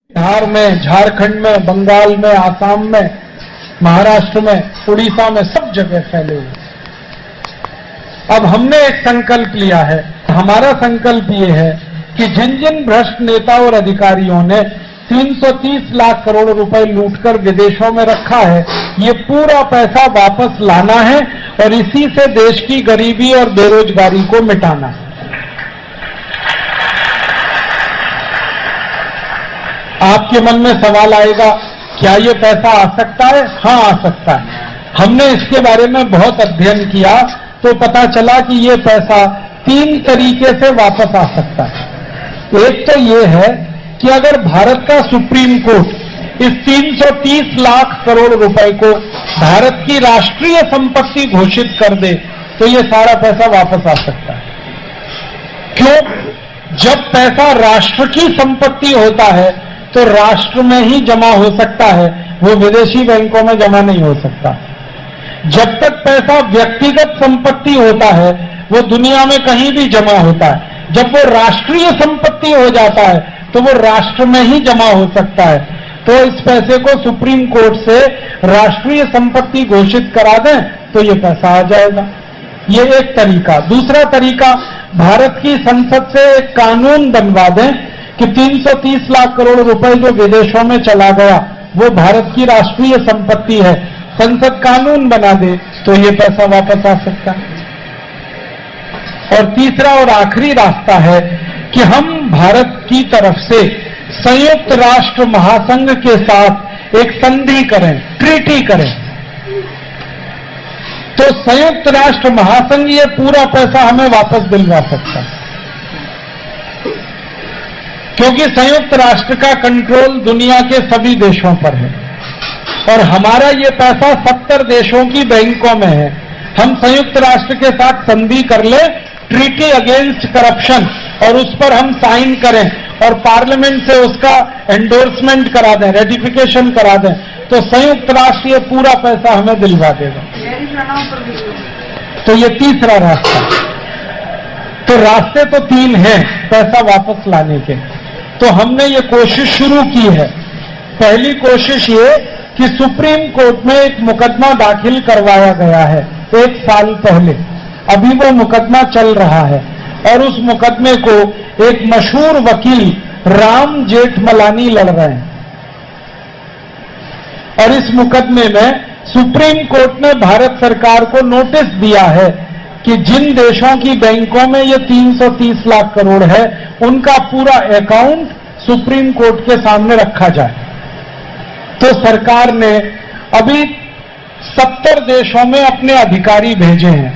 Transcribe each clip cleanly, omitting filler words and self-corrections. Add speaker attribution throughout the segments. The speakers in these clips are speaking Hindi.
Speaker 1: बिहार में, झारखंड में, बंगाल में, आसाम में, महाराष्ट्र में, उड़ीसा में, सब जगह फैले हुए। अब हमने एक संकल्प लिया है। हमारा संकल्प ये है कि जिन जिन भ्रष्ट नेता और अधिकारियों ने 330 लाख करोड़ रुपए लूटकर विदेशों में रखा है, ये पूरा पैसा वापस लाना है और इसी से देश की गरीबी और बेरोजगारी को मिटाना है। आपके मन में सवाल आएगा, क्या ये पैसा आ सकता है? हाँ, आ सकता है। हमने इसके बारे में बहुत अध्ययन किया तो पता चला कि ये पैसा 3 तरीके से वापस आ सकता है। एक तो ये है कि अगर भारत का सुप्रीम कोर्ट इस 330 लाख करोड़ रुपए को भारत की राष्ट्रीय संपत्ति घोषित कर दे तो ये सारा पैसा वापस आ सकता है। क्यों? जब पैसा राष्ट्र की संपत्ति होता है तो राष्ट्र में ही जमा हो सकता है, वो विदेशी बैंकों में जमा नहीं हो सकता। जब तक पैसा व्यक्तिगत संपत्ति होता है वो दुनिया में कहीं भी जमा होता है। जब वो राष्ट्रीय संपत्ति हो जाता है तो वो राष्ट्र में ही जमा हो सकता है। तो इस पैसे को सुप्रीम कोर्ट से राष्ट्रीय संपत्ति घोषित करा दें तो ये पैसा आ जाएगा। ये एक तरीका। दूसरा तरीका, भारत की संसद से एक कानून बनवा दें कि 330 लाख करोड़ रुपए जो विदेशों में चला गया वो भारत की राष्ट्रीय संपत्ति है, संसद कानून बना दे तो ये पैसा वापस आ सकता है। और तीसरा और आखिरी रास्ता है कि हम भारत की तरफ से संयुक्त राष्ट्र महासंघ के साथ एक संधि करें, ट्रीटी करें। तो संयुक्त राष्ट्र महासंघ ये पूरा पैसा हमें वापस दिलवा सकता है, क्योंकि संयुक्त राष्ट्र का कंट्रोल दुनिया के सभी देशों पर है और हमारा ये पैसा 70 देशों की बैंकों में है। हम संयुक्त राष्ट्र के साथ संधि कर ले, ट्रीटी अगेंस्ट करप्शन, और उस पर हम साइन करें और पार्लियामेंट से उसका एंडोर्समेंट करा दें, रेटिफिकेशन करा दें, तो संयुक्त राष्ट्र ये पूरा पैसा हमें दिलवा देगा। तो ये तीसरा रास्ता। तो रास्ते तो 3 हैं पैसा वापस लाने के। तो हमने ये कोशिश शुरू की है। पहली कोशिश ये कि सुप्रीम कोर्ट में एक मुकदमा दाखिल करवाया गया है 1 साल पहले। अभी वो मुकदमा चल रहा है और उस मुकदमे को एक मशहूर वकील राम जेठमलानी लड़ रहे हैं। और इस मुकदमे में सुप्रीम कोर्ट ने भारत सरकार को नोटिस दिया है कि जिन देशों की बैंकों में ये 330 लाख करोड़ है उनका पूरा अकाउंट सुप्रीम कोर्ट के सामने रखा जाए। तो सरकार ने अभी 70 देशों में अपने अधिकारी भेजे हैं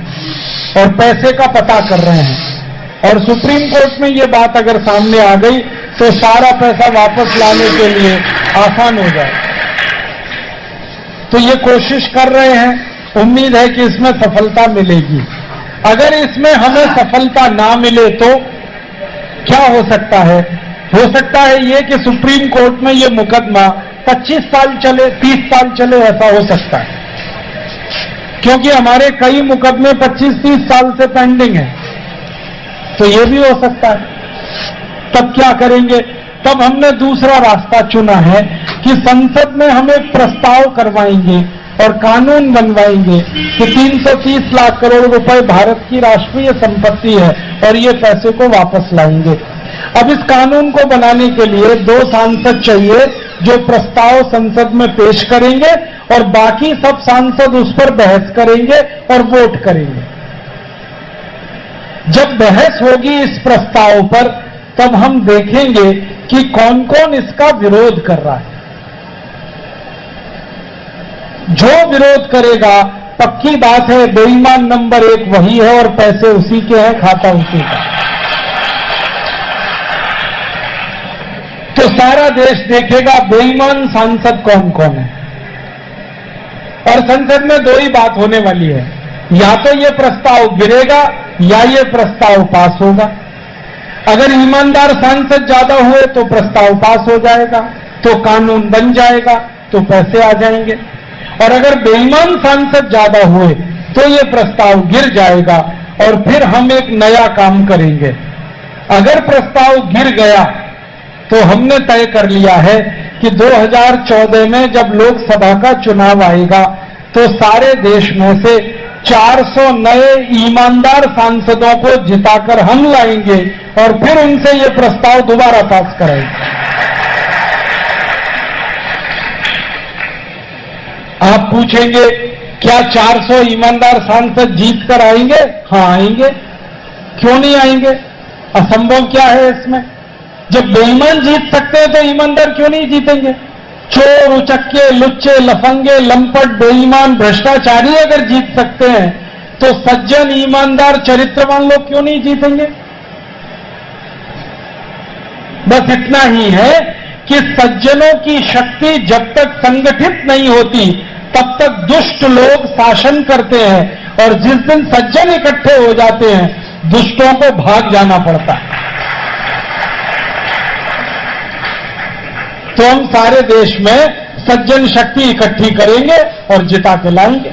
Speaker 1: और पैसे का पता कर रहे हैं। और सुप्रीम कोर्ट में ये बात अगर सामने आ गई तो सारा पैसा वापस लाने के लिए आसान हो जाए। तो ये कोशिश कर रहे हैं, उम्मीद है कि इसमें सफलता मिलेगी। अगर इसमें हमें सफलता ना मिले तो क्या हो सकता है? हो सकता है ये कि सुप्रीम कोर्ट में ये मुकदमा 25 साल चले, 30 साल चले, ऐसा हो सकता है, क्योंकि हमारे कई मुकदमे 25-30 साल से पेंडिंग हैं। तो ये भी हो सकता है। तब क्या करेंगे? तब हमने दूसरा रास्ता चुना है कि संसद में हम एक प्रस्ताव करवाएंगे और कानून बनवाएंगे कि 330 लाख करोड़ रुपए भारत की राष्ट्रीय संपत्ति है और ये पैसे को वापस लाएंगे। अब इस कानून को बनाने के लिए 2 सांसद चाहिए जो प्रस्ताव संसद में पेश करेंगे और बाकी सब सांसद उस पर बहस करेंगे और वोट करेंगे। जब बहस होगी इस प्रस्ताव पर तब हम देखेंगे कि कौन कौन इसका विरोध कर रहा है। जो विरोध करेगा, पक्की बात है, बेईमान नंबर 1 वही है और पैसे उसी के हैं, खाता उसी का। तो सारा देश देखेगा बेईमान सांसद कौन कौन है। और संसद में 2 ही बात होने वाली है, या तो ये प्रस्ताव गिरेगा या ये प्रस्ताव पास होगा। अगर ईमानदार सांसद ज्यादा हुए तो प्रस्ताव पास हो जाएगा, तो कानून बन जाएगा, तो पैसे आ जाएंगे। और अगर बेईमान सांसद ज्यादा हुए तो ये प्रस्ताव गिर जाएगा और फिर हम एक नया काम करेंगे। अगर प्रस्ताव गिर गया तो हमने तय कर लिया है कि 2014 में जब लोकसभा का चुनाव आएगा तो सारे देश में से 400 नए ईमानदार सांसदों को जिताकर हम लाएंगे और फिर उनसे ये प्रस्ताव दोबारा पास कराएंगे। आप पूछेंगे क्या 400 ईमानदार सांसद जीत कर आएंगे? हाँ आएंगे, क्यों नहीं आएंगे? असंभव क्या है इसमें? जब बेईमान जीत सकते हैं तो ईमानदार क्यों नहीं जीतेंगे? चोर, उचक्के, लुच्चे, लफंगे, लंपट, बेईमान, भ्रष्टाचारी अगर जीत सकते हैं तो सज्जन, ईमानदार, चरित्रवान लोग क्यों नहीं जीतेंगे? बस इतना ही है कि सज्जनों की शक्ति जब तक संगठित नहीं होती तब तक दुष्ट लोग शासन करते हैं और जिस दिन सज्जन इकट्ठे हो जाते हैं दुष्टों को भाग जाना पड़ता है। तो हम सारे देश में सज्जन शक्ति इकट्ठी करेंगे और जिता के लाएंगे।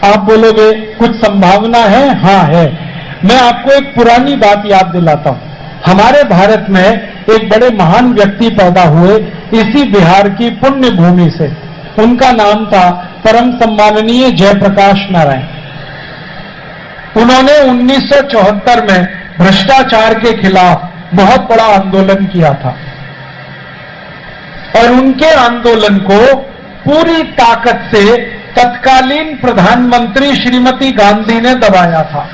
Speaker 1: आप बोलोगे कुछ संभावना है? हाँ है। मैं आपको एक पुरानी बात याद दिलाता हूं। हमारे भारत में एक बड़े महान व्यक्ति पैदा हुए इसी बिहार की पुण्य भूमि से। उनका नाम था परम सम्माननीय जयप्रकाश नारायण। उन्होंने 1974 में भ्रष्टाचार के खिलाफ बहुत बड़ा आंदोलन किया था और उनके आंदोलन को पूरी ताकत से तत्कालीन प्रधानमंत्री श्रीमती गांधी ने दबाया था।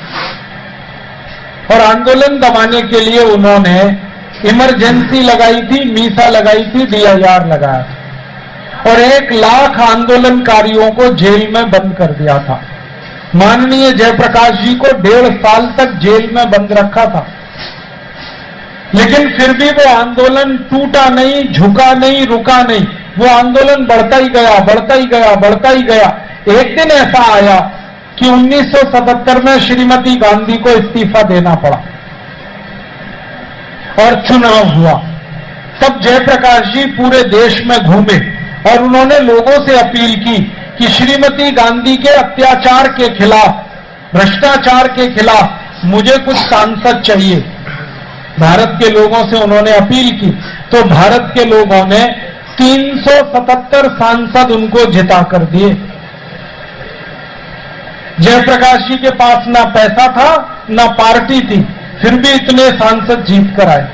Speaker 1: और आंदोलन दबाने के लिए उन्होंने इमरजेंसी लगाई थी, मीसा लगाई थी, DIR लगाया था और 1 लाख आंदोलनकारियों को जेल में बंद कर दिया था। माननीय जयप्रकाश जी को 1.5 साल तक जेल में बंद रखा था, लेकिन फिर भी वो आंदोलन टूटा नहीं, झुका नहीं, रुका नहीं। वो आंदोलन बढ़ता ही गया, बढ़ता ही गया, बढ़ता ही गया। एक दिन ऐसा आया कि 1977 में श्रीमती गांधी को इस्तीफा देना पड़ा और चुनाव हुआ। तब जयप्रकाश जी पूरे देश में घूमे और उन्होंने लोगों से अपील की कि श्रीमती गांधी के अत्याचार के खिलाफ, भ्रष्टाचार के खिलाफ मुझे कुछ सांसद चाहिए। भारत के लोगों से उन्होंने अपील की तो भारत के लोगों ने 377 सांसद उनको जिता कर दिए। जयप्रकाश जी के पास ना पैसा था ना पार्टी थी, फिर भी इतने सांसद जीत कर आए।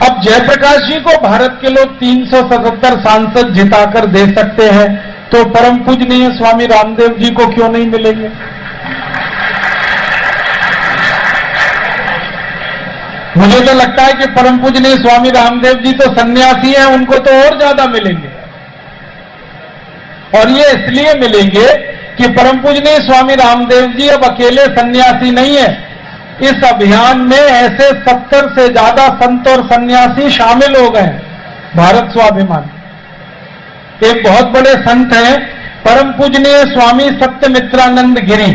Speaker 1: अब जयप्रकाश जी को भारत के लोग 377 सांसद जिताकर दे सकते हैं तो परम पूजनीय स्वामी रामदेव जी को क्यों नहीं मिलेंगे? मुझे तो लगता है कि परम पूजनीय स्वामी रामदेव जी तो सन्यासी हैं, उनको तो और ज्यादा मिलेंगे। और ये इसलिए मिलेंगे कि परम पूजनीय स्वामी रामदेव जी अब अकेले सन्यासी नहीं है। इस अभियान में ऐसे 70 से ज्यादा संत और सन्यासी शामिल हो गए। भारत स्वाभिमान एक बहुत बड़े संत हैं, परम पूजनीय स्वामी सत्यमित्रानंद गिरी,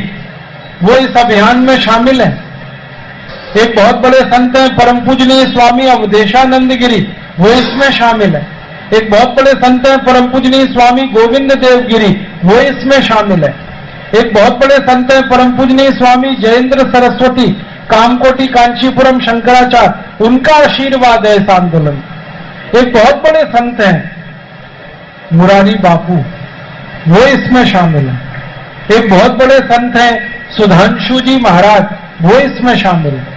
Speaker 1: वो इस अभियान में शामिल हैं। एक बहुत बड़े संत हैं, परम पूजनीय स्वामी अवधेशानंद गिरी, वो इसमें शामिल है। एक बहुत बड़े संत हैं, परम पूजनीय स्वामी गोविंद देव गिरी, वो इसमें शामिल है। एक बहुत बड़े संत हैं, परम पूजनीय स्वामी जयेंद्र सरस्वती, कामकोटी कांचीपुरम शंकराचार्य, उनका आशीर्वाद है इस आंदोलन। एक बहुत बड़े संत हैं मुरारी बापू, वो इसमें शामिल है। एक बहुत बड़े संत हैं सुधांशु जी महाराज, वो इसमें शामिल है।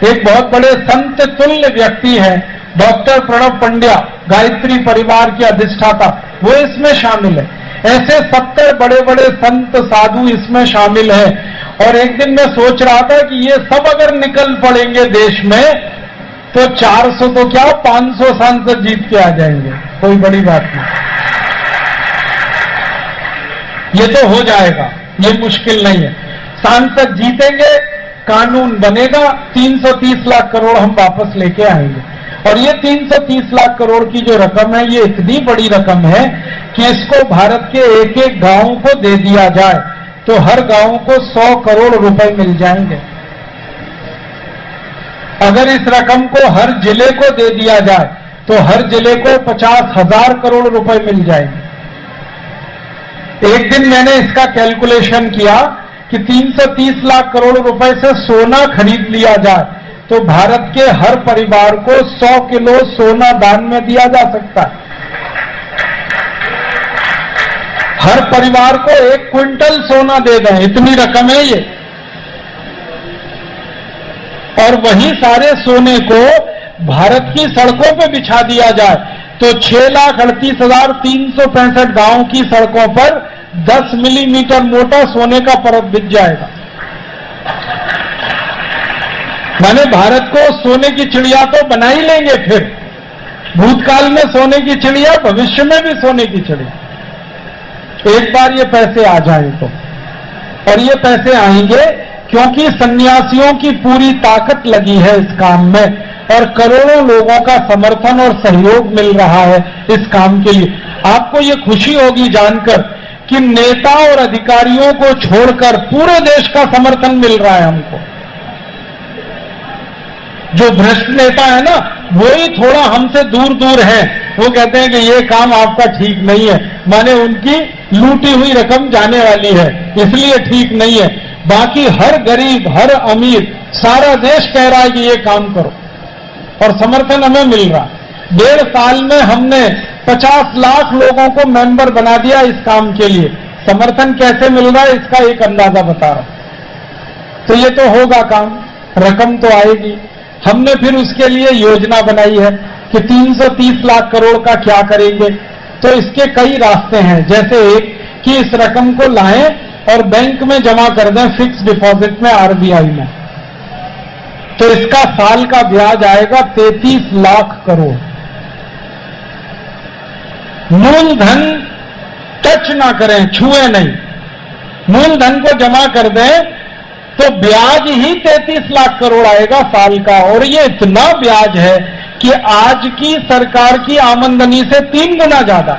Speaker 1: एक बहुत बड़े संत तुल्य व्यक्ति हैं डॉक्टर प्रणव पंड्या, गायत्री परिवार के अधिष्ठाता, वो इसमें शामिल है। ऐसे 70 बड़े बड़े संत साधु इसमें शामिल हैं। और एक दिन मैं सोच रहा था कि ये सब अगर निकल पड़ेंगे देश में तो 400 तो क्या 500 सांसद जीत के आ जाएंगे, कोई बड़ी बात नहीं। ये तो हो जाएगा, ये मुश्किल नहीं है। सांसद जीतेंगे, कानून बनेगा, 330 लाख करोड़ हम वापस लेके आएंगे। और ये 330 लाख करोड़ की जो रकम है, ये इतनी बड़ी रकम है कि इसको भारत के एक एक गांव को दे दिया जाए तो हर गांव को 100 करोड़ रुपए मिल जाएंगे। अगर इस रकम को हर जिले को दे दिया जाए तो हर जिले को 50,000 करोड़ रुपए मिल जाएंगे। एक दिन मैंने इसका कैलकुलेशन किया कि 330 लाख करोड़ रुपए से सोना खरीद लिया जाए तो भारत के हर परिवार को 100 किलो सोना दान में दिया जा सकता है। हर परिवार को 1 क्विंटल सोना दे दें, इतनी रकम है ये। और वही सारे सोने को भारत की सड़कों पे बिछा दिया जाए तो 6,38,365 गांव की सड़कों पर 10 मिलीमीटर मोटा सोने का परत बिछ जाएगा। माने भारत को सोने की चिड़िया तो बना ही लेंगे फिर। भूतकाल में सोने की चिड़िया, भविष्य में भी सोने की चिड़िया। एक बार ये पैसे आ जाए तो, और ये पैसे आएंगे क्योंकि सन्यासियों की पूरी ताकत लगी है इस काम में और करोड़ों लोगों का समर्थन और सहयोग मिल रहा है इस काम के लिए। आपको ये खुशी होगी जानकर कि नेता और अधिकारियों को छोड़कर पूरे देश का समर्थन मिल रहा है हमको। जो भ्रष्ट नेता है ना, वो ही थोड़ा हमसे दूर दूर है। वो कहते हैं कि ये काम आपका ठीक नहीं है, माने उनकी लूटी हुई रकम जाने वाली है, इसलिए ठीक नहीं है। बाकी हर गरीब, हर अमीर, सारा देश कह रहा है कि ये काम करो और समर्थन हमें मिल रहा। 1.5 साल में हमने 50 लाख लोगों को मेंबर बना दिया इस काम के लिए। समर्थन कैसे मिल रहा है इसका एक अंदाजा बता रहा हूं। तो ये तो होगा काम, रकम तो आएगी। हमने फिर उसके लिए योजना बनाई है कि 330 लाख करोड़ का क्या करेंगे। तो इसके कई रास्ते हैं, जैसे एक कि इस रकम को लाएं और बैंक में जमा कर दें फिक्स डिपॉजिट में, आरबीआई में। तो इसका साल का ब्याज आएगा 33 लाख करोड़। मूलधन टच ना करें, छुए नहीं, मूलधन को जमा कर दें तो ब्याज ही 33 लाख करोड़ आएगा साल का। और ये इतना ब्याज है कि आज की सरकार की आमदनी से 3 गुना ज्यादा।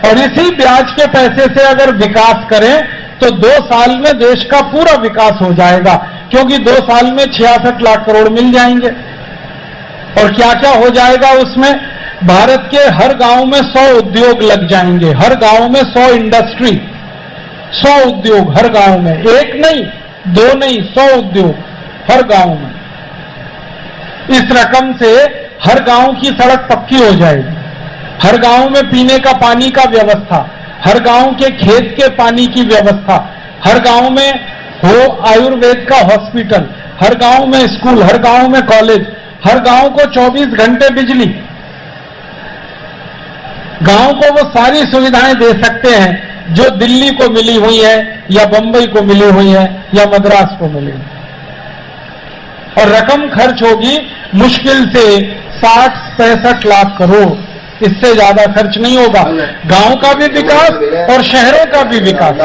Speaker 1: और इसी ब्याज के पैसे से अगर विकास करें तो 2 साल में देश का पूरा विकास हो जाएगा, क्योंकि 2 साल में 66 लाख करोड़ मिल जाएंगे। और क्या क्या हो जाएगा उसमें? भारत के हर गांव में 100 उद्योग लग जाएंगे, हर गांव में 100 इंडस्ट्री, 100 उद्योग हर गांव में, 1 नहीं 2 नहीं, 100 उद्योग हर गांव में। इस रकम से हर गांव की सड़क पक्की हो जाएगी, हर गांव में पीने का पानी का व्यवस्था, हर गांव के खेत के पानी की व्यवस्था, हर गांव में हो आयुर्वेद का हॉस्पिटल, हर गांव में स्कूल, हर गांव में कॉलेज, हर गांव को 24 घंटे बिजली। गांव को वो सारी सुविधाएं दे सकते हैं जो दिल्ली को मिली हुई है या बंबई को मिली हुई है या मद्रास को मिली हुई। और रकम खर्च होगी मुश्किल से 60-65 लाख करोड़, इससे ज्यादा खर्च नहीं होगा। गांव का भी विकास और शहरों का भी विकास।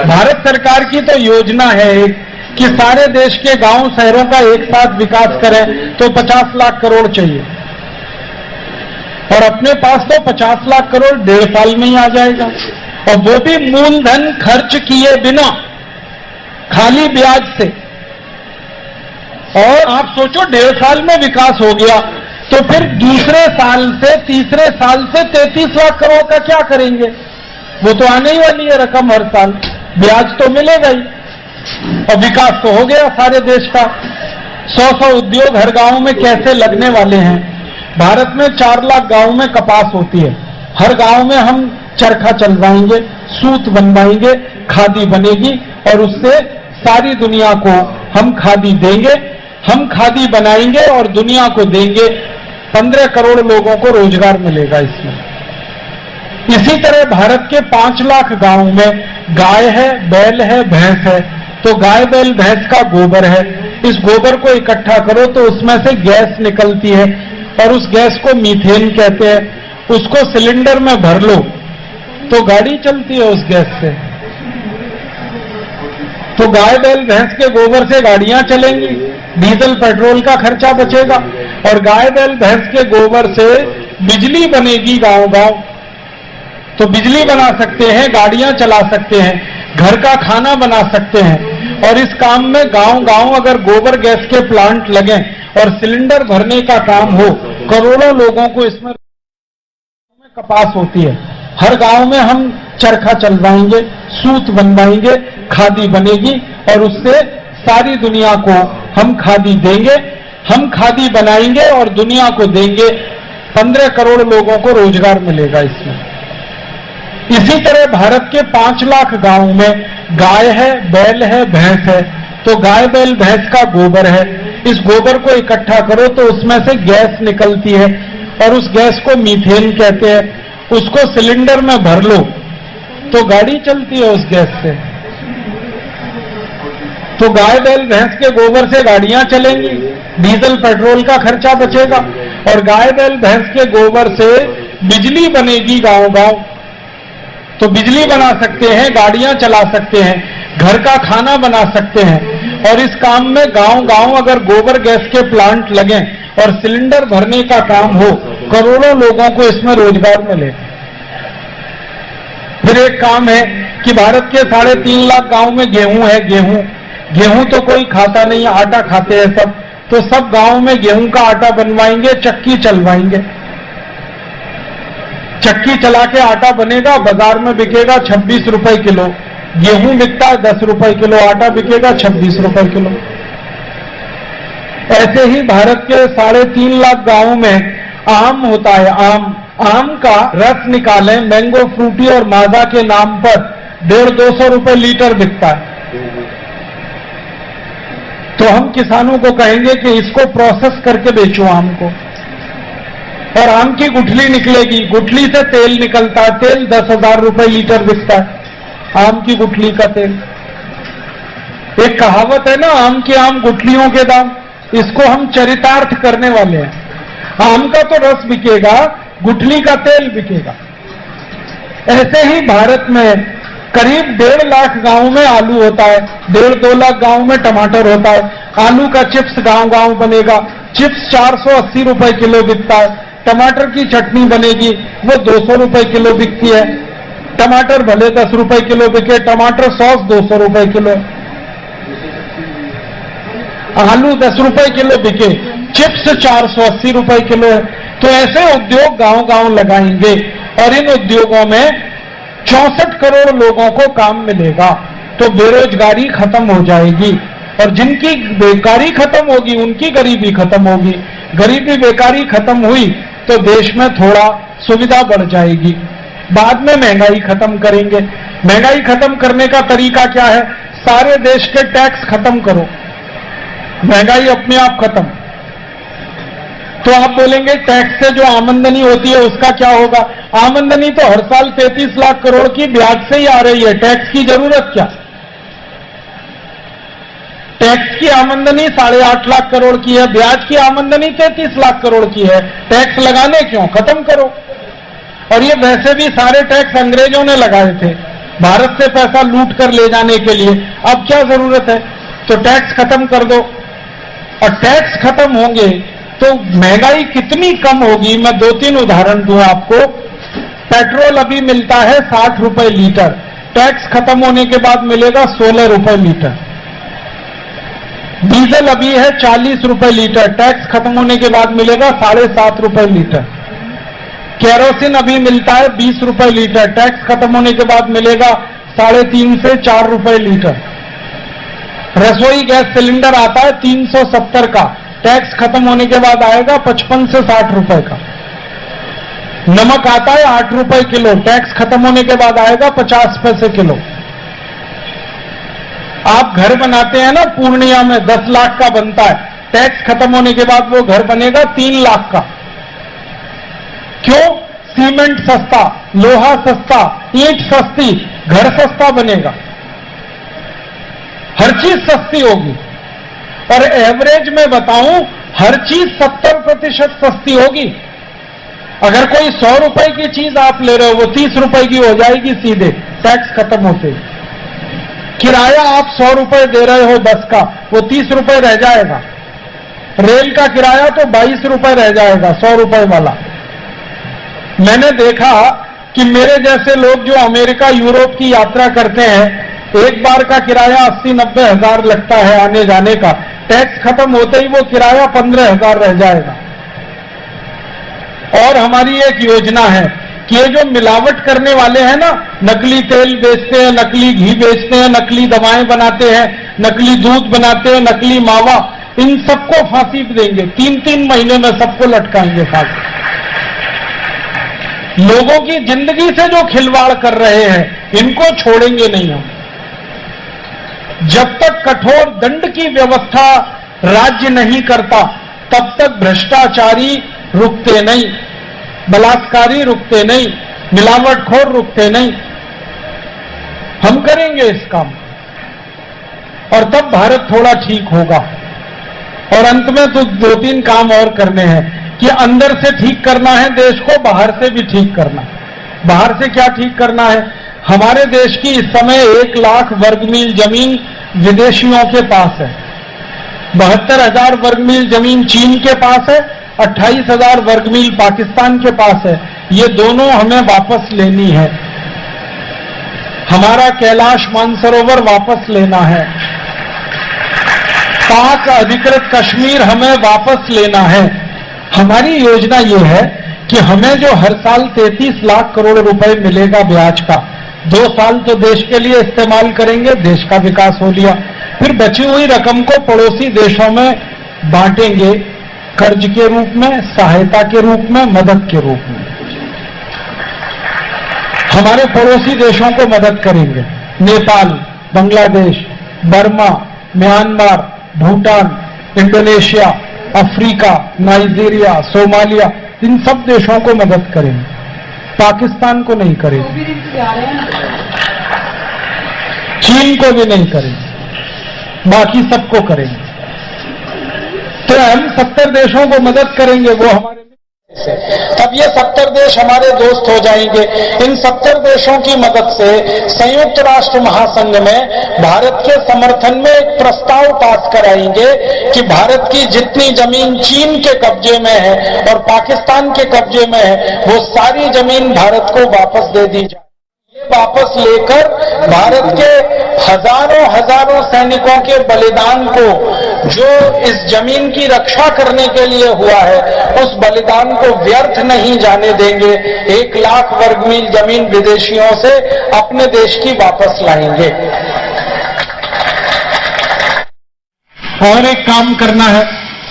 Speaker 1: भारत सरकार की तो योजना है कि सारे देश के गांव शहरों का एक साथ विकास करें, तो 50 लाख करोड़ चाहिए। और अपने पास तो 50 लाख करोड़ 1.5 साल में ही आ जाएगा, और वो भी मूलधन खर्च किए बिना, खाली ब्याज से। और आप सोचो 1.5 साल में विकास हो गया तो फिर दूसरे साल से, तीसरे साल से 33 लाख करोड़ का क्या करेंगे? वो तो आने ही वाली है रकम हर साल, ब्याज तो मिलेगा ही और विकास तो हो गया सारे देश का। 100 उद्योग हर गांव में कैसे लगने वाले हैं? भारत में 4 लाख गांव में कपास होती है, हर गांव में हम चरखा चलवाएंगे, सूत बनवाएंगे, खादी बनेगी और उससे सारी दुनिया को हम खादी देंगे। हम खादी बनाएंगे और दुनिया को देंगे, 15 करोड़ लोगों को रोजगार मिलेगा इसमें। इसी तरह भारत के 5 लाख गांव में गाय है, बैल है, भैंस है, तो गाय बैल भैंस का गोबर है, इस गोबर को इकट्ठा करो तो उसमें से गैस निकलती है और उस गैस को मीथेन कहते हैं। उसको सिलेंडर में भर लो तो गाड़ी चलती है उस गैस से। तो गाय बैल भैंस के गोबर से गाड़ियां चलेंगी, डीजल पेट्रोल का खर्चा बचेगा और गाय बैल भैंस के गोबर से बिजली बनेगी गांव गांव। तो बिजली बना सकते हैं, गाड़ियां चला सकते हैं, घर का खाना बना सकते हैं। और इस काम में गांव गांव अगर गोबर गैस के प्लांट लगें और सिलेंडर भरने का काम हो, करोड़ों लोगों को इसमें कपास होती है, हर गांव में हम चरखा चलवाएंगे, सूत बनवाएंगे, खादी बनेगी और उससे सारी दुनिया को हम खादी देंगे, हम खादी बनाएंगे और दुनिया को देंगे। 15 करोड़ लोगों को रोजगार मिलेगा इसमें। इसी तरह भारत के 5 लाख गांवों में गाय है, बैल है, भैंस है, तो गाय बैल भैंस का गोबर है, इस गोबर को इकट्ठा करो तो उसमें से गैस निकलती है और उस गैस को मीथेन कहते हैं। उसको सिलेंडर में भर लो तो गाड़ी चलती है उस गैस से। तो गाय बैल भैंस के गोबर से गाड़ियां चलेंगी, डीजल पेट्रोल का खर्चा बचेगा और गाय बैल भैंस के गोबर से बिजली बनेगी गांव गांव। तो बिजली बना सकते हैं, गाड़ियां चला सकते हैं, घर का खाना बना सकते हैं। और इस काम में गांव गांव अगर गोबर गैस के प्लांट लगें और सिलेंडर भरने का काम हो, करोड़ों लोगों को इसमें रोजगार मिले। फिर एक काम है कि भारत के 3.5 लाख गांव में गेहूं है। गेहूं तो कोई खाता नहीं, आटा खाते हैं सब, तो सब गांव में गेहूं का आटा बनवाएंगे, चक्की चलवाएंगे। चक्की चला के आटा बनेगा, बाजार में बिकेगा 26 रुपए किलो। गेहूं बिकता है 10 रुपए किलो, आटा बिकेगा 26 रुपए किलो। ऐसे ही भारत के 3.5 लाख गांवों में आम होता है। आम का रस निकालें, मैंगो फ्रूटी और माजा के नाम पर 150-200 रुपए लीटर बिकता है। तो हम किसानों को कहेंगे कि इसको प्रोसेस करके बेचो आम को, और आम की गुठली निकलेगी, गुठली से तेल निकलता है, तेल 10,000 रुपए लीटर बिकता है आम की गुठली का तेल। एक कहावत है ना, आम के आम गुठलियों के दाम, इसको हम चरितार्थ करने वाले हैं। आम का तो रस बिकेगा, गुठली का तेल बिकेगा। ऐसे ही भारत में करीब 1.5 लाख गांव में आलू होता है, 1.5-2 लाख गांव में टमाटर होता है। आलू का चिप्स गांव गांव बनेगा, चिप्स 480 रुपए किलो बिकता है। टमाटर की चटनी बनेगी, वो 200 रुपए किलो बिकती है। टमाटर भले 10 रुपए किलो बिके, टमाटर सॉस 200 रुपए किलो। आलू 10 रुपए किलो बिके, चिप्स 480 रुपए किलो है। तो ऐसे उद्योग गांव गांव लगाएंगे और इन उद्योगों में 64 करोड़ लोगों को काम मिलेगा। तो बेरोजगारी खत्म हो जाएगी और जिनकी बेकारी खत्म होगी उनकी गरीबी खत्म होगी। गरीबी बेकारी खत्म हुई तो देश में थोड़ा सुविधा बढ़ जाएगी। बाद में महंगाई खत्म करेंगे। महंगाई खत्म करने का तरीका क्या है? सारे देश के टैक्स खत्म करो, महंगाई अपने आप खत्म। तो आप बोलेंगे टैक्स से जो आमदनी होती है उसका क्या होगा? आमदनी तो हर साल 33 लाख करोड़ की ब्याज से ही आ रही है, टैक्स की जरूरत क्या? टैक्स की आमदनी 8.5 लाख करोड़ की है, ब्याज की आमदनी 33 लाख करोड़ की है। टैक्स लगाने क्यों? खत्म करो। और ये वैसे भी सारे टैक्स अंग्रेजों ने लगाए थे भारत से पैसा लूट कर ले जाने के लिए, अब क्या जरूरत है? तो टैक्स खत्म कर दो। और टैक्स खत्म होंगे तो महंगाई कितनी कम होगी, मैं 2-3 उदाहरण दूं आपको। पेट्रोल अभी मिलता है 60 रुपए लीटर, टैक्स खत्म होने के बाद मिलेगा 16 रुपए लीटर। डीजल अभी है 40 रुपए लीटर, टैक्स खत्म होने के बाद मिलेगा 7.5 रुपए लीटर। केरोसिन अभी मिलता है 20 रुपए लीटर, टैक्स खत्म होने के बाद मिलेगा 3.5 से 4 रुपए लीटर। रसोई गैस सिलेंडर आता है 370 का, टैक्स खत्म होने के बाद आएगा 55 से 60 रुपए का। नमक आता है 8 रुपए किलो, टैक्स खत्म होने के बाद आएगा 50 पैसे किलो। आप घर बनाते हैं ना, पूर्णिया में 10 लाख का बनता है, टैक्स खत्म होने के बाद वो घर बनेगा 3 लाख का। क्यों? सीमेंट सस्ता, लोहा सस्ता, ईंट सस्ती, घर सस्ता बनेगा, हर चीज सस्ती होगी। और एवरेज में बताऊं, हर चीज 70% सस्ती होगी। अगर कोई 100 रुपए की चीज आप ले रहे हो, वो 30 रुपए की हो जाएगी सीधे, टैक्स खत्म होते ही। किराया आप 100 रुपए दे रहे हो बस का, वो 30 रुपए रह जाएगा। रेल का किराया तो 22 रुपए रह जाएगा 100 रुपए वाला। मैंने देखा कि मेरे जैसे लोग जो अमेरिका यूरोप की यात्रा करते हैं, एक बार का किराया 80-90 हजार लगता है आने जाने का, टैक्स खत्म होते ही वो किराया 15 हजार रह जाएगा। और हमारी एक योजना है कि ये जो मिलावट करने वाले हैं ना, नकली तेल बेचते हैं, नकली घी बेचते हैं, नकली दवाएं बनाते हैं, नकली दूध बनाते हैं, नकली मावा, इन सबको फांसी देंगे। 3-3 महीने में सबको लटकाएंगे फांसी। लोगों की जिंदगी से जो खिलवाड़ कर रहे हैं, इनको छोड़ेंगे नहीं हम। जब तक कठोर दंड की व्यवस्था राज्य नहीं करता, तब तक भ्रष्टाचारी रुकते नहीं, बलात्कारी रुकते नहीं, मिलावटखोर रुकते नहीं। हम करेंगे इस काम, और तब भारत थोड़ा ठीक होगा। और अंत में तो 2-3 काम और करने हैं कि अंदर से ठीक करना है देश को, बाहर से भी ठीक करना। बाहर से क्या ठीक करना है? हमारे देश की इस समय 1 लाख वर्ग मील जमीन विदेशियों के पास है, 72,000 वर्ग मील जमीन चीन के पास है, 28,000 वर्ग मील पाकिस्तान के पास है। ये दोनों हमें वापस लेनी है। हमारा कैलाश मानसरोवर वापस लेना है, पाक अधिकृत कश्मीर हमें वापस लेना है। हमारी योजना ये है कि हमें जो हर साल 33 लाख करोड़ रुपए मिलेगा ब्याज का, 2 साल तो देश के लिए इस्तेमाल करेंगे, देश का विकास हो लिया, फिर बची हुई रकम को पड़ोसी देशों में बांटेंगे, कर्ज के रूप में, सहायता के रूप में, मदद के रूप में। हमारे पड़ोसी देशों को मदद करेंगे, Nepal, Bangladesh, Burma, Myanmar, Bhutan, Indonesia, Africa, Nigeria, Somalia, इन सब देशों को मदद करेंगे, पाकिस्तान को नहीं करेंगे, चीन को भी नहीं करेंगे, बाकी सबको करेंगे। तो हम 70 देशों को मदद करेंगे, वो हमारे, तब ये 70 देश हमारे दोस्त हो जाएंगे। इन 70 देशों की मदद से संयुक्त राष्ट्र महासंघ में भारत के समर्थन में एक प्रस्ताव पास कराएंगे कि भारत की जितनी जमीन चीन के कब्जे में है और पाकिस्तान के कब्जे में है, वो सारी जमीन भारत को वापस दे दी जाए। वापस लेकर भारत के हजारों सैनिकों के बलिदान को, जो इस जमीन की रक्षा करने के लिए हुआ है, उस बलिदान को व्यर्थ नहीं जाने देंगे। 1 लाख वर्ग मील जमीन विदेशियों से अपने देश की वापस लाएंगे। और एक काम करना है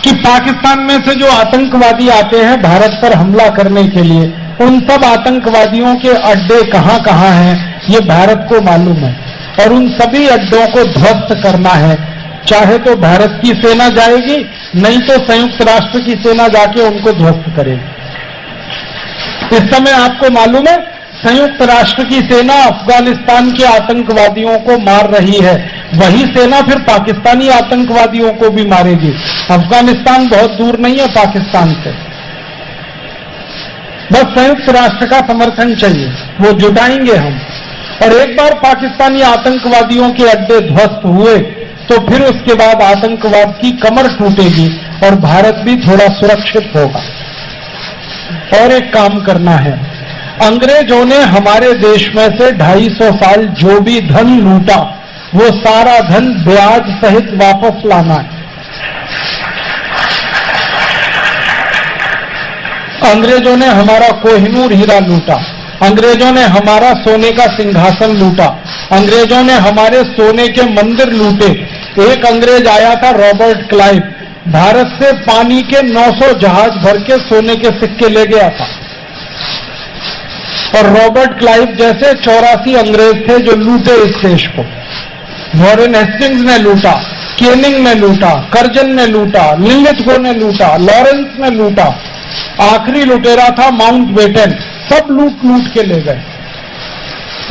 Speaker 1: कि पाकिस्तान में से जो आतंकवादी आते हैं भारत पर हमला करने के लिए, उन सब आतंकवादियों के अड्डे कहां कहां हैं ये भारत को मालूम है, और उन सभी अड्डों को ध्वस्त करना है। चाहे तो भारत की सेना जाएगी, नहीं तो संयुक्त राष्ट्र की सेना जाके उनको ध्वस्त करेगी। इस समय आपको मालूम है संयुक्त राष्ट्र की सेना अफगानिस्तान के आतंकवादियों को मार रही है, वही सेना फिर पाकिस्तानी आतंकवादियों को भी मारेगी। अफगानिस्तान बहुत दूर नहीं है पाकिस्तान से, बस संयुक्त राष्ट्र का समर्थन चाहिए, वो जुटाएंगे हम। और एक बार पाकिस्तानी आतंकवादियों के अड्डे ध्वस्त हुए तो फिर उसके बाद आतंकवाद की कमर टूटेगी और भारत भी थोड़ा सुरक्षित होगा। और एक काम करना है, अंग्रेजों ने हमारे देश में से 250 साल जो भी धन लूटा, वो सारा धन ब्याज सहित वापस लाना है। अंग्रेजों ने हमारा कोहिनूर हीरा लूटा, अंग्रेजों ने हमारा सोने का सिंहासन लूटा, अंग्रेजों ने हमारे सोने के मंदिर लूटे। एक अंग्रेज आया था रॉबर्ट क्लाइव, भारत से पानी के 900 जहाज भर के सोने के सिक्के ले गया था। और रॉबर्ट क्लाइव जैसे 84 अंग्रेज थे जो लूटे इस देश को। वॉरेन हेस्टिंग्स ने लूटा, केनिंग ने लूटा, कर्जन ने लूटा, लिलिथगो ने लूटा, लॉरेंस ने लूटा, आखिरी लुटेरा था माउंटबेटन, सब लूट लूट के ले गए।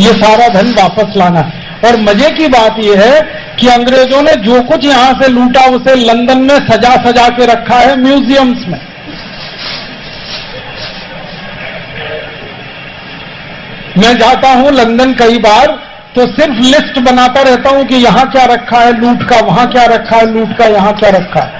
Speaker 1: ये सारा धन वापस लाना है। और मजे की बात यह है कि अंग्रेजों ने जो कुछ यहां से लूटा उसे लंदन में सजा सजा के रखा है म्यूजियम्स में। मैं जाता हूं लंदन कई बार तो सिर्फ लिस्ट बनाता रहता हूं कि यहां क्या रखा है लूट का, वहां क्या रखा है लूट का, यहां क्या रखा है।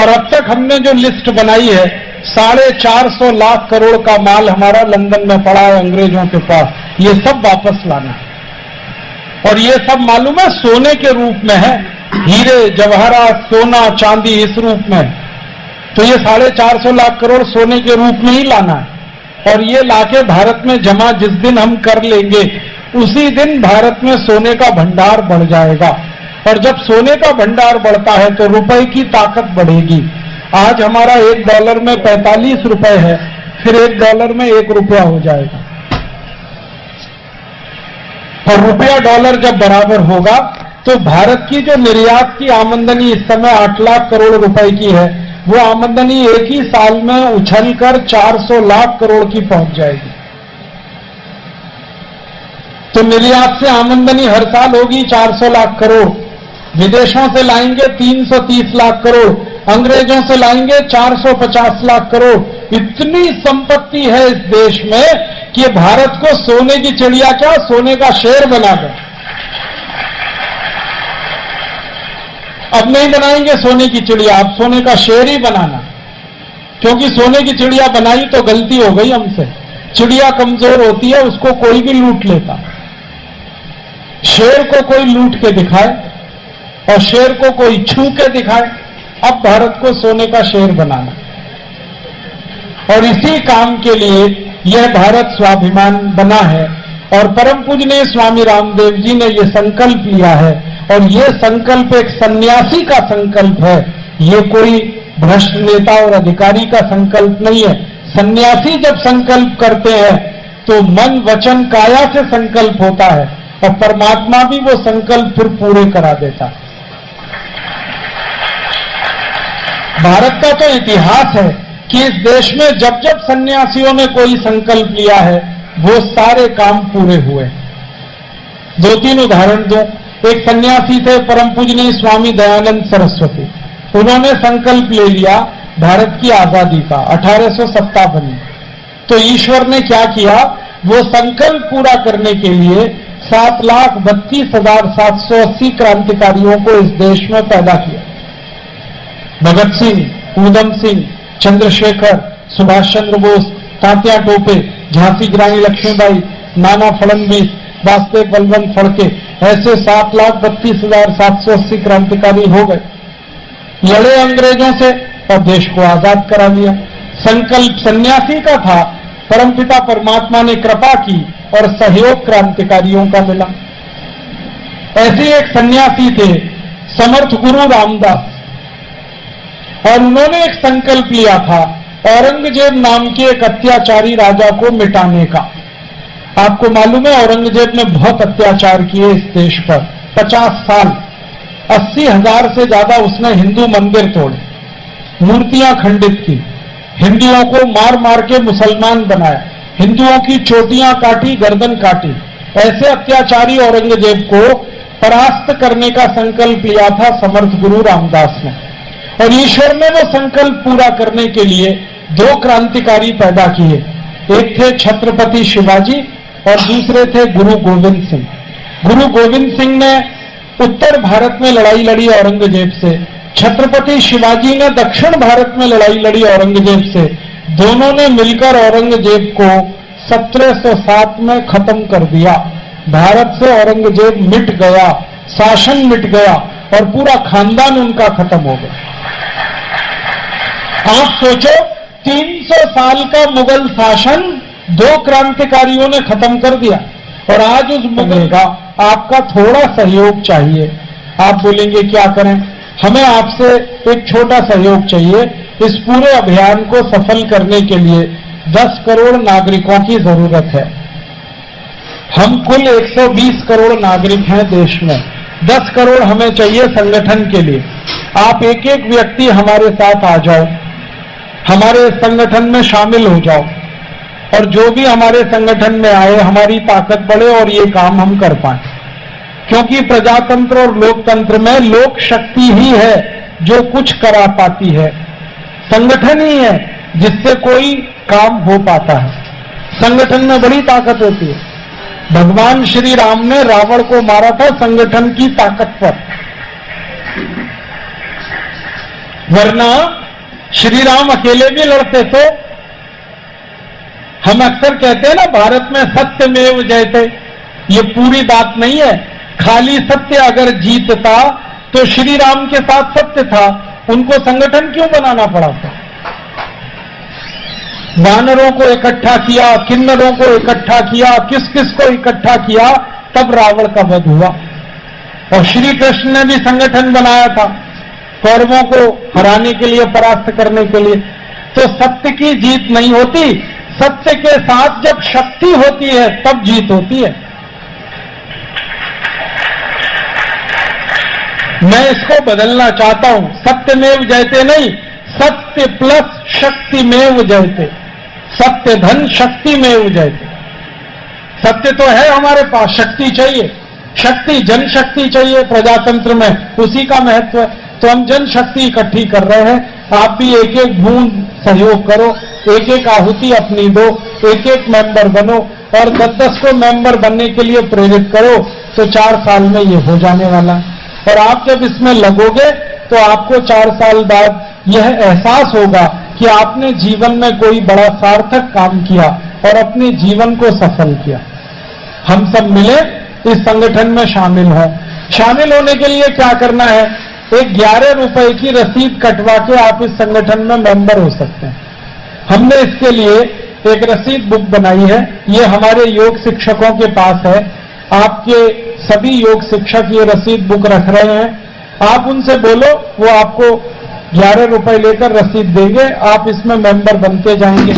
Speaker 1: और अब तक हमने जो लिस्ट बनाई है 450 लाख करोड़ का माल हमारा लंदन में पड़ा है अंग्रेजों के पास, ये सब वापस लाना है। और ये सब मालूम है सोने के रूप में है, हीरे जवाहरात सोना चांदी इस रूप में। तो ये 450 लाख करोड़ सोने के रूप में ही लाना है, और ये लाके भारत में जमा जिस दिन हम कर लेंगे उसी दिन भारत में सोने का भंडार बढ़ जाएगा। और जब सोने का भंडार बढ़ता है तो रुपए की ताकत बढ़ेगी। आज हमारा $1 में 45 रुपए है, फिर $1 में ₹1 हो जाएगा, और रुपया डॉलर जब बराबर होगा तो भारत की जो निर्यात की आमदनी इस समय 8 लाख करोड़ रुपए की है, वो आमदनी एक ही साल में उछलकर 400 लाख करोड़ की पहुंच जाएगी। तो निर्यात से आमदनी हर साल होगी 400 लाख करोड़, विदेशों से लाएंगे 330 लाख करोड़, अंग्रेजों से लाएंगे 450 लाख करोड़। इतनी संपत्ति है इस देश में कि भारत को सोने की चिड़िया क्या, सोने का शेर बना दे। अब नहीं बनाएंगे सोने की चिड़िया, अब सोने का शेर ही बनाना, क्योंकि सोने की चिड़िया बनाई तो गलती हो गई हमसे। चिड़िया कमजोर होती है, उसको कोई भी लूट लेता। शेर को कोई लूट के दिखाए और शेर को कोई छू के दिखाए। अब भारत को सोने का शेर बनाना, और इसी काम के लिए यह भारत स्वाभिमान बना है। और परम पूजनीय स्वामी रामदेव जी ने यह संकल्प लिया है, और यह संकल्प एक सन्यासी का संकल्प है, ये कोई भ्रष्ट नेता और अधिकारी का संकल्प नहीं है। सन्यासी जब संकल्प करते हैं तो मन वचन काया से संकल्प होता है, और परमात्मा भी वो संकल्प फिर पूरे करा देता है। भारत का तो इतिहास है कि इस देश में जब जब सन्यासियों ने कोई संकल्प लिया है वो सारे काम पूरे हुए। 2-3 उदाहरण दूं। एक सन्यासी थे परम पूजनीय स्वामी दयानंद सरस्वती, उन्होंने संकल्प ले लिया भारत की आजादी का 1857 में। तो ईश्वर ने क्या किया, वो संकल्प पूरा करने के लिए 7,32,780 क्रांतिकारियों को इस देश में पैदा किया। भगत सिंह, ऊधम सिंह, चंद्रशेखर, सुभाष चंद्र बोस, तात्या टोपे, झांसी की रानी लक्ष्मीबाई, नाना फडणवीस, वासुदेव बलवंत फड़के, ऐसे 7,32,780 क्रांतिकारी हो गए। लड़े अंग्रेजों से और देश को आजाद करा लिया। संकल्प सन्यासी का था, परमपिता परमात्मा ने कृपा की और सहयोग क्रांतिकारियों का मिला। ऐसे एक सन्यासी थे समर्थ गुरु रामदास, और उन्होंने एक संकल्प लिया था औरंगजेब नाम के एक अत्याचारी राजा को मिटाने का। आपको मालूम है औरंगजेब ने बहुत अत्याचार किए इस देश पर। 50 साल 80,000 से ज्यादा उसने हिंदू मंदिर तोड़े, मूर्तियां खंडित की, हिंदुओं को मार मार के मुसलमान बनाया, हिंदुओं की चोटियां काटी, गर्दन काटी। ऐसे अत्याचारी औरंगजेब को परास्त करने का संकल्प लिया था समर्थ गुरु रामदास ने, और ईश्वर ने वो संकल्प पूरा करने के लिए 2 क्रांतिकारी पैदा किए। एक थे छत्रपति शिवाजी और दूसरे थे गुरु गोविंद सिंह। गुरु गोविंद सिंह ने उत्तर भारत में लड़ाई लड़ी औरंगजेब से, छत्रपति शिवाजी ने दक्षिण भारत में लड़ाई लड़ी औरंगजेब से। दोनों ने मिलकर औरंगजेब को 1707 में खत्म कर दिया। भारत से औरंगजेब मिट गया, शासन मिट गया और पूरा खानदान उनका खत्म हो गया। आप सोचो 300 साल का मुगल शासन 2 क्रांतिकारियों ने खत्म कर दिया, और आज उस मुगल का आपका थोड़ा सहयोग चाहिए। आप बोलेंगे क्या करें? हमें आपसे एक छोटा सहयोग चाहिए। इस पूरे अभियान को सफल करने के लिए 10 करोड़ नागरिकों की जरूरत है। हम कुल 120 करोड़ नागरिक हैं देश में, 10 करोड़ हमें चाहिए संगठन के लिए। आप एक एक व्यक्ति हमारे साथ आ जाओ, हमारे संगठन में शामिल हो जाओ, और जो भी हमारे संगठन में आए हमारी ताकत बढ़े और ये काम हम कर पाए। क्योंकि प्रजातंत्र और लोकतंत्र में लोक शक्ति ही है जो कुछ करा पाती है, संगठन ही है जिससे कोई काम हो पाता है। संगठन में बड़ी ताकत होती है। भगवान श्री राम ने रावण को मारा था संगठन की ताकत पर, वरना श्री राम अकेले भी लड़ते तो। हम अक्सर कहते हैं ना भारत में सत्यमेव जयते, ये पूरी बात नहीं है। खाली सत्य अगर जीतता तो श्री राम के साथ सत्य था, उनको संगठन क्यों बनाना पड़ा था? वानरों को इकट्ठा किया, किन्नरों को इकट्ठा किया, किस किस को इकट्ठा किया, तब रावण का वध हुआ। और श्री कृष्ण ने भी संगठन बनाया था कौरवों को हराने के लिए, परास्त करने के लिए। तो सत्य की जीत नहीं होती, सत्य के साथ जब शक्ति होती है तब जीत होती है। मैं इसको बदलना चाहता हूं, सत्यमेव जयते नहीं, सत्य प्लस शक्तिमेव जयते, सत्य धन शक्तिमेव जयते। सत्य तो है हमारे पास, शक्ति चाहिए, शक्ति जनशक्ति चाहिए प्रजातंत्र में, उसी का महत्व है। तो हम जनशक्ति इकट्ठी कर रहे हैं। आप भी एक एक बूंद सहयोग करो, एक एक आहुति अपनी दो, एक एक मेंबर बनो और 10-10 को मेंबर बनने के लिए प्रेरित करो। तो 4 साल में ये हो जाने वाला है। और आप जब इसमें लगोगे तो आपको 4 साल बाद यह एहसास होगा कि आपने जीवन में कोई बड़ा सार्थक काम किया और अपने जीवन को सफल किया। हम सब मिले इस संगठन में शामिल हों। शामिल होने के लिए क्या करना है, एक 11 रुपए की रसीद कटवा के आप इस संगठन में मेंबर हो सकते हैं। हमने इसके लिए एक रसीद बुक बनाई है, ये हमारे योग शिक्षकों के पास है। आपके सभी योग शिक्षक ये रसीद बुक रख रहे हैं। आप उनसे बोलो, वो आपको 11 रुपए लेकर रसीद देंगे, आप इसमें मेंबर बनते जाएंगे।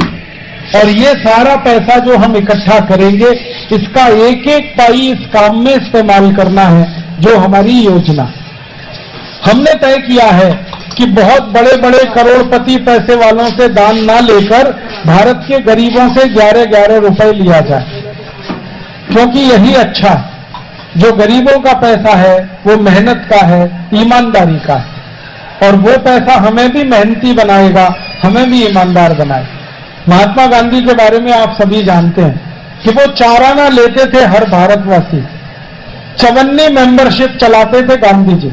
Speaker 1: और ये सारा पैसा जो हम इकट्ठा करेंगे, इसका एक एक पाई इस काम में इस्तेमाल करना है, जो हमारी योजना। हमने तय किया है कि बहुत बड़े बड़े करोड़पति पैसे वालों से दान ना लेकर भारत के गरीबों से 11-11 रुपए लिया जाए, क्योंकि यही अच्छा है। जो गरीबों का पैसा है वो मेहनत का है, ईमानदारी का है, और वो पैसा हमें भी मेहनती बनाएगा, हमें भी ईमानदार बनाएगा। महात्मा गांधी के बारे में आप सभी जानते हैं कि वो 4 आना लेते थे हर भारतवासी, 54 मेंबरशिप चलाते थे गांधी जी।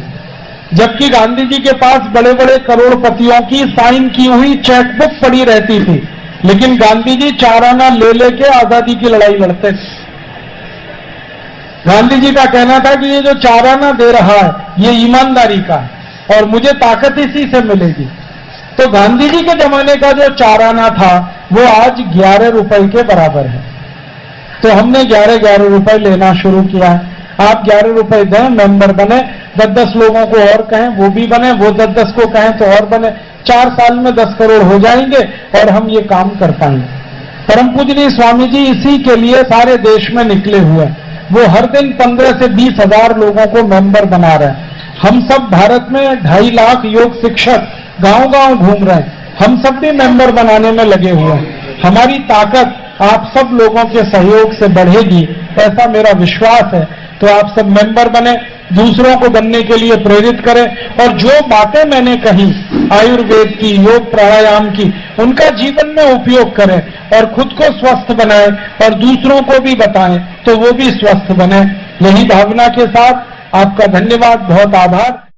Speaker 1: जबकि गांधी जी के पास बड़े बड़े करोड़पतियों की साइन की हुई चेकबुक पड़ी रहती थी, लेकिन गांधी जी 4 आना ले लेके आजादी की लड़ाई लड़ते थे। गांधी जी का कहना था कि ये जो 4 आना दे रहा है ये ईमानदारी का है और मुझे ताकत इसी से मिलेगी। तो गांधी जी के जमाने का जो 4 आना था वो आज 11 रुपए के बराबर है। तो हमने 11-11 रुपए लेना शुरू किया है। आप 11 रुपए दें, मेंबर बने, 10-10 लोगों को और कहें वो भी बने, वो 10-10 को कहें तो और बने। 4 साल में 10 करोड़ हो जाएंगे और हम ये काम कर पाएंगे। परम पूजनीय स्वामी जी इसी के लिए सारे देश में निकले हुए हैं। वो हर दिन 15 से 20 हजार लोगों को मेंबर बना रहे हैं। हम सब भारत में 2.5 लाख योग शिक्षक गांव-गांव घूम रहे हैं। हम सब भी मेंबर बनाने में लगे हुए हैं। हमारी ताकत आप सब लोगों के सहयोग से बढ़ेगी, ऐसा मेरा विश्वास है। तो आप सब मेंबर बने, दूसरों को बनने के लिए प्रेरित करें, और जो बातें मैंने कही आयुर्वेद की, योग प्राणायाम की, उनका जीवन में उपयोग करें और खुद को स्वस्थ बनाएं और दूसरों को भी बताएं तो वो भी स्वस्थ बने। यही भावना के साथ आपका धन्यवाद, बहुत आभार।